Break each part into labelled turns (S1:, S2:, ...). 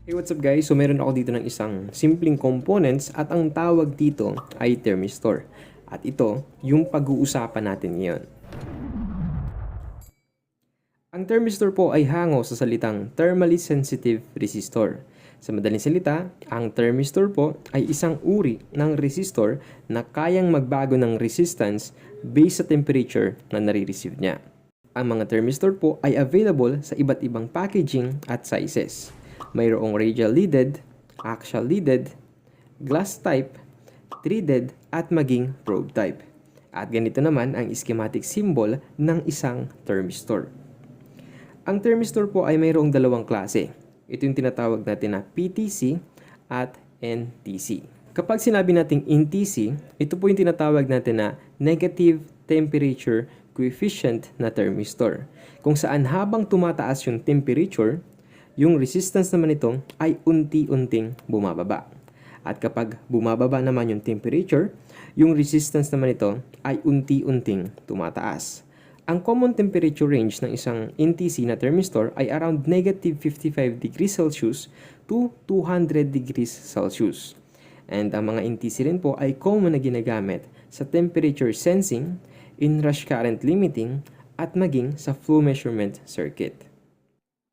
S1: Hey, what's up guys? So meron ako dito ng isang simpleng components at ang tawag dito ay thermistor. At ito, yung pag-uusapan natin ngayon. Ang thermistor po ay hango sa salitang thermally sensitive resistor. Sa madaling salita, ang thermistor po ay isang uri ng resistor na kayang magbago ng resistance based sa temperature na nare-receive niya. Ang mga thermistor po ay available sa iba't ibang packaging at sizes. Mayroong radial leaded, axial leaded, glass type, threaded at maging probe type. At ganito naman ang schematic symbol ng isang thermistor. Ang thermistor po ay mayroong dalawang klase. Ito yung tinatawag natin na PTC at NTC. Kapag sinabi nating NTC, ito po yung tinatawag natin na negative temperature coefficient na thermistor. Kung saan habang tumataas yung temperature, yung resistance naman nito ay unti-unting bumababa. At kapag bumababa naman yung temperature, yung resistance naman nito ay unti-unting tumataas. Ang common temperature range ng isang NTC na thermistor ay around negative 55 degrees Celsius to 200 degrees Celsius. And ang mga NTC rin po ay common na ginagamit sa temperature sensing, inrush current limiting, at maging sa flow measurement circuit.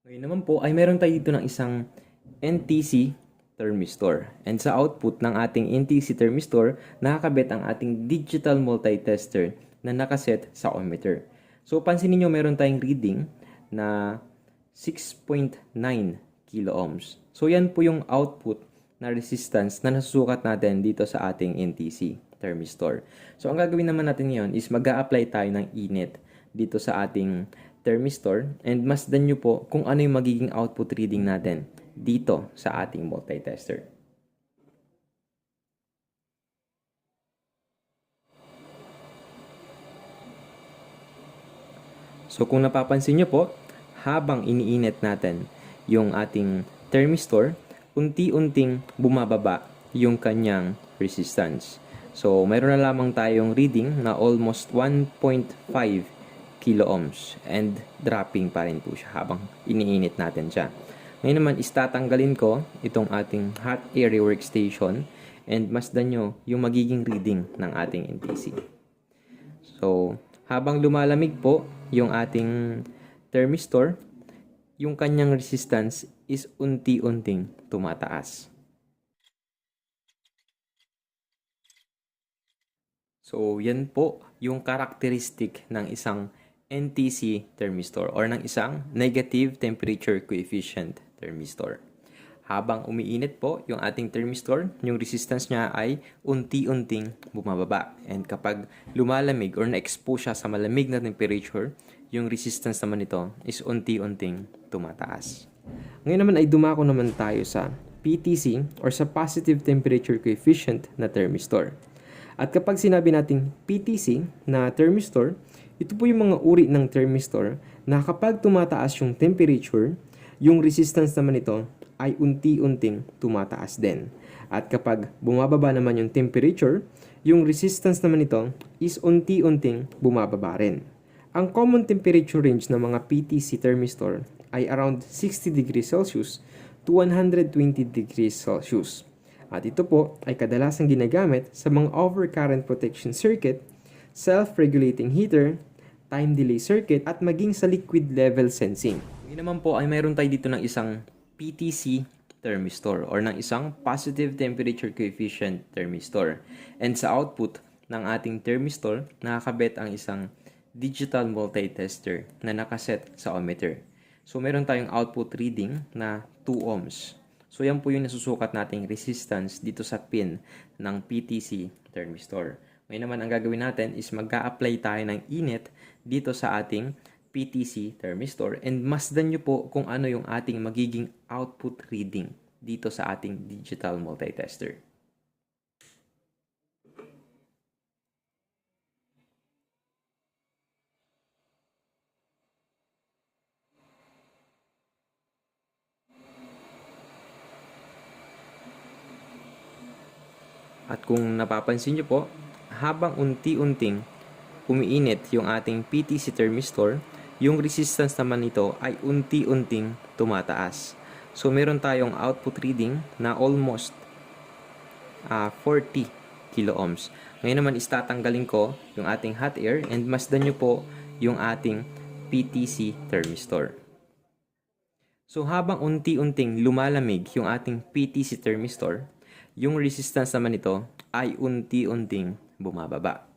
S1: Ngayon naman po ay meron tayo dito ng isang NTC thermistor. And sa output ng ating NTC thermistor, nakakabit ang ating digital multitester na nakaset sa ohmmeter. So pansinin nyo meron tayong reading na 6.9 kilo ohms. So yan po yung output na resistance na nasusukat natin dito sa ating NTC thermistor. So ang gagawin naman natin ngayon is mag-a-apply tayo ng init dito sa ating thermistor and masdan nyo po kung ano yung magiging output reading natin dito sa ating multitester. So kung napapansin nyo po, habang iniinit natin yung ating thermistor, unti-unting bumababa yung kanyang resistance. So mayroon na lamang tayong reading na almost 1.5 kilo ohms and dropping pa rin po siya habang iniinit natin siya. Ngayon naman istatanggalin ko itong ating hot area workstation and masdan nyo yung magiging reading ng ating NTC. So habang lumalamig po yung ating thermistor, yung kanyang resistance is unti-unting tumataas. So yan po yung karakteristik ng isang NTC thermistor or ng isang negative temperature coefficient thermistor. Habang umiinit po yung ating thermistor, yung resistance niya ay unti-unting bumababa. And kapag lumalamig or na-expose siya sa malamig na temperature, yung resistance naman nito is unti-unting tumataas. Ngayon naman ay dumako naman tayo sa PTC or sa positive temperature coefficient na thermistor. At kapag sinabi nating PTC na thermistor, ito po yung mga uri ng thermistor na kapag tumataas yung temperature, yung resistance naman nito ay unti-unting tumataas din. At kapag bumababa naman yung temperature, yung resistance naman nito is unti-unting bumababa rin. Ang common temperature range ng mga PTC thermistor ay around 60 degrees Celsius to 120 degrees Celsius. At ito po ay kadalasang ginagamit sa mga overcurrent protection circuit, self-regulating heater, time delay circuit, at maging sa liquid level sensing. Ngayon naman po ay mayroon tayo dito ng isang PTC thermistor or ng isang positive temperature coefficient thermistor. And sa output ng ating thermistor, nakakabit ang isang digital multitester na nakaset sa ohmmeter. So meron tayong output reading na 2 ohms. So yan po yung nasusukat nating resistance dito sa pin ng PTC thermistor. Ngayon naman ang gagawin natin is mag-a-apply tayo ng init dito sa ating PTC thermistor and masdan nyo po kung ano yung ating magiging output reading dito sa ating digital multitester. At kung napapansin nyo po, habang unti-unting umiinit yung ating PTC thermistor, yung resistance naman nito ay unti-unting tumataas. So meron tayong output reading na almost 40 kiloohms. Ngayon naman istatanggalin ko yung ating hot air and masdan nyo po yung ating PTC thermistor. So habang unti-unting lumalamig yung ating PTC thermistor, yung resistance naman nito ay unti-unting bumababa.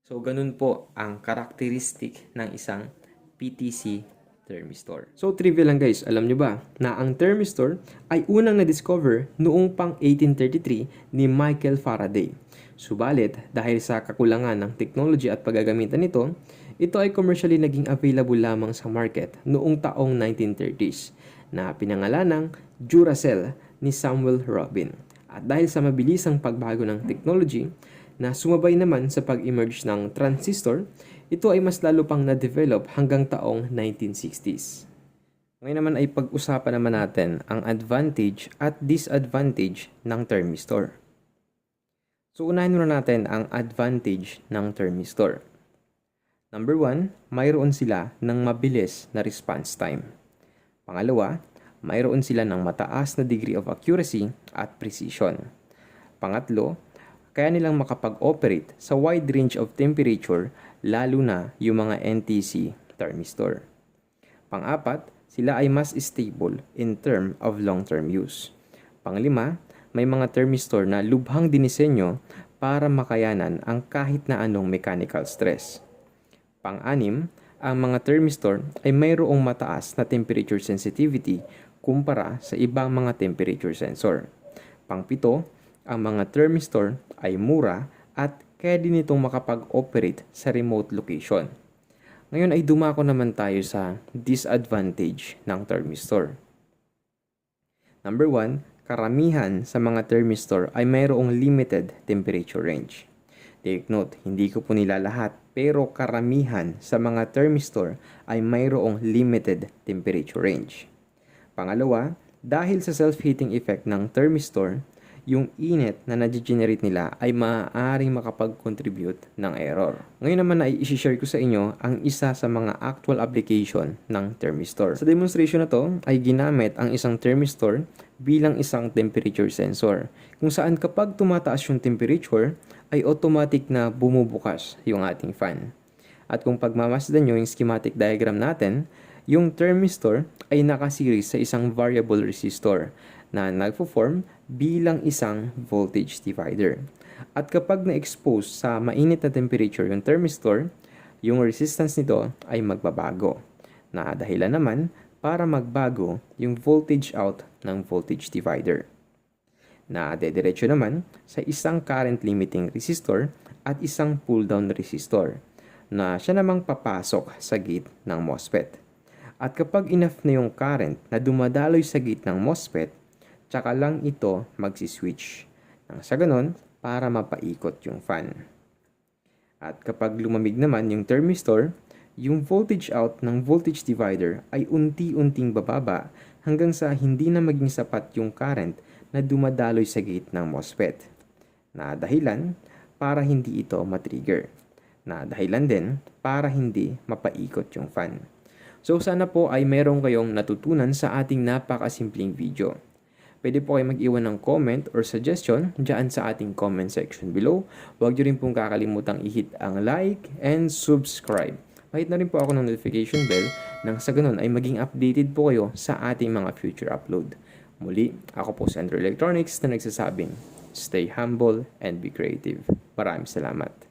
S1: So ganun po ang karakteristik ng isang PTC thermistor. So trivia lang guys, alam nyo ba na ang thermistor ay unang na-discover noong pang 1833 ni Michael Faraday. Subalit, dahil sa kakulangan ng technology at paggagamitan nito, ito ay commercially naging available lamang sa market noong taong 1930s na pinangalanang Duracell ni Samuel Robin. At dahil sa mabilisang pagbago ng technology na sumabay naman sa pag-emerge ng transistor, ito ay mas lalo pang na-develop hanggang taong 1960s. Ngayon naman ay pag-usapan naman natin ang advantage at disadvantage ng thermistor. So unahin muna natin ang advantage ng thermistor. Number 1, mayroon sila ng mabilis na response time. Pangalawa, mayroon sila ng mataas na degree of accuracy at precision. Pangatlo, kaya nilang makapag-operate sa wide range of temperature, lalo na yung mga NTC thermistor. Pang-apat, sila ay mas stable in term of long-term use. Panglima, may mga thermistor na lubhang dinisenyo para makayanan ang kahit na anong mechanical stress. Pang-anim, ang mga thermistor ay mayroong mataas na temperature sensitivity kumpara sa ibang mga temperature sensor. Pang-pito, ang mga thermistor ay mura at kaya din itong makapag-operate sa remote location. Ngayon ay dumako naman tayo sa disadvantage ng thermistor. Number 1, karamihan sa mga thermistor ay mayroong limited temperature range. Take note, hindi ko po nila lahat, pero karamihan sa mga thermistor ay mayroong limited temperature range. Pangalawa, dahil sa self-heating effect ng thermistor, yung init na na-generate nila ay maaaring makapag-contribute ng error. Ngayon naman ay isi-share ko sa inyo ang isa sa mga actual application ng thermistor. Sa demonstration na to ay ginamit ang isang thermistor bilang isang temperature sensor, kung saan kapag tumataas yung temperature ay automatic na bumubukas yung ating fan. At kung pagmamasdan nyo yung schematic diagram natin, yung thermistor ay nakaseries sa isang variable resistor na nagpo-form bilang isang voltage divider. At kapag na-expose sa mainit na temperature yung thermistor, yung resistance nito ay magbabago. Na dahilan naman para magbago yung voltage out ng voltage divider. Na dediretso naman sa isang current limiting resistor at isang pull-down resistor na siya namang papasok sa gate ng MOSFET. At kapag enough na yung current na dumadaloy sa gate ng MOSFET, tsaka lang ito magsiswitch nang sa ganon para mapaikot yung fan. At kapag lumamig naman yung thermistor, yung voltage out ng voltage divider ay unti-unting bababa hanggang sa hindi na maging sapat yung current na dumadaloy sa gate ng MOSFET. Na dahilan para hindi ito matrigger. Na dahilan din para hindi mapaikot yung fan. So sana po ay meron kayong natutunan sa ating napakasimpleng video. Pwede po kayo mag-iwan ng comment or suggestion dyan sa ating comment section below. Huwag nyo rin pong kakalimutang i-hit ang like and subscribe. Mahit na rin po ako ng notification bell nang sa ganun ay maging updated po kayo sa ating mga future upload. Muli, ako po si Andrew Electronics na nagsasabing, stay humble and be creative. Maraming salamat.